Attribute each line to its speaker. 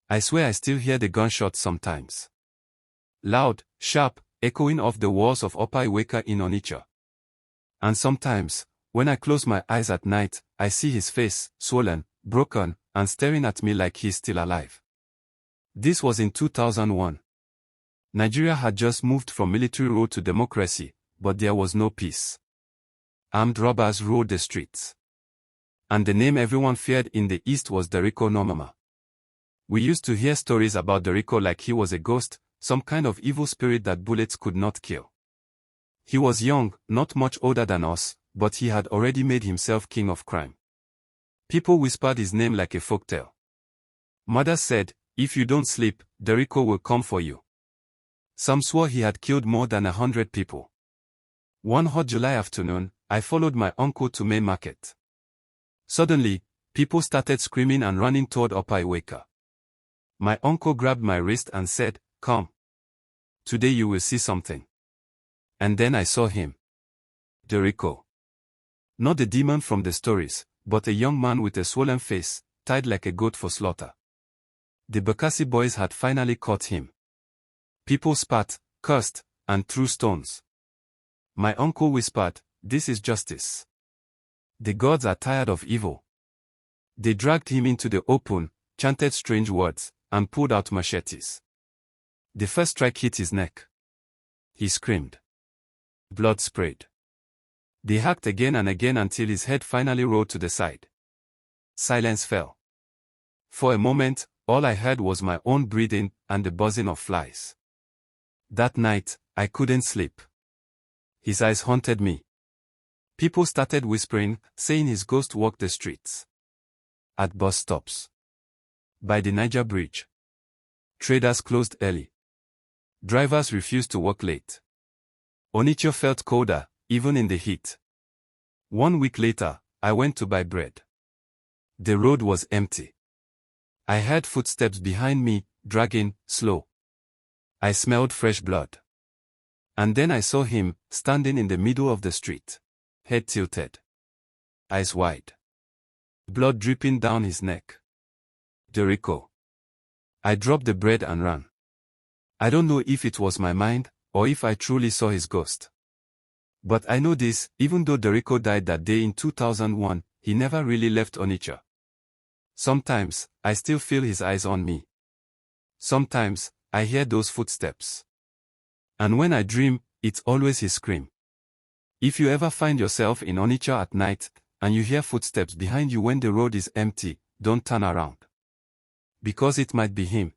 Speaker 1: I swear I still hear the gunshots sometimes. Loud, sharp, echoing off the walls of Upper Iweka in Onitsha. And sometimes, when I close my eyes at night, I see his face, swollen, broken, and staring at me like he's still alive. This was in 2001. Nigeria had just moved from military rule to democracy, but there was no peace. Armed robbers ruled the streets. And the name everyone feared in the East was Derico Nomama. We used to hear stories about Derico like he was a ghost, some kind of evil spirit that bullets could not kill. He was young, not much older than us, but he had already made himself king of crime. People whispered his name like a folktale. Mothers said, "If you don't sleep, Derico will come for you." Some swore he had killed more than 100 people. One hot July afternoon, I followed my uncle to Main Market. Suddenly, people started screaming and running toward Upper Iweka. My uncle grabbed my wrist and said, "Come. Today you will see something." And then I saw him. Derico. Not the demon from the stories, but a young man with a swollen face, tied like a goat for slaughter. The Bekasi boys had finally caught him. People spat, cursed, and threw stones. My uncle whispered, "This is justice. The gods are tired of evil." They dragged him into the open, chanted strange words, and pulled out machetes. The first strike hit his neck. He screamed. Blood sprayed. They hacked again and again until his head finally rolled to the side. Silence fell. For a moment, all I heard was my own breathing and the buzzing of flies. That night, I couldn't sleep. His eyes haunted me. People started whispering, saying his ghost walked the streets. At bus stops. By the Niger Bridge. Traders closed early. Drivers refused to work late. Onitsha felt colder, even in the heat. 1 week later, I went to buy bread. The road was empty. I heard footsteps behind me, dragging, slow. I smelled fresh blood. And then I saw him, standing in the middle of the street. Head tilted. Eyes wide. Blood dripping down his neck. Derico. I dropped the bread and ran. I don't know if it was my mind, or if I truly saw his ghost. But I know this, even though Derico died that day in 2001, he never really left Onitsha. Sometimes, I still feel his eyes on me. Sometimes, I hear those footsteps. And when I dream, it's always his scream. If you ever find yourself in Onitsha at night, and you hear footsteps behind you when the road is empty, don't turn around. Because it might be him.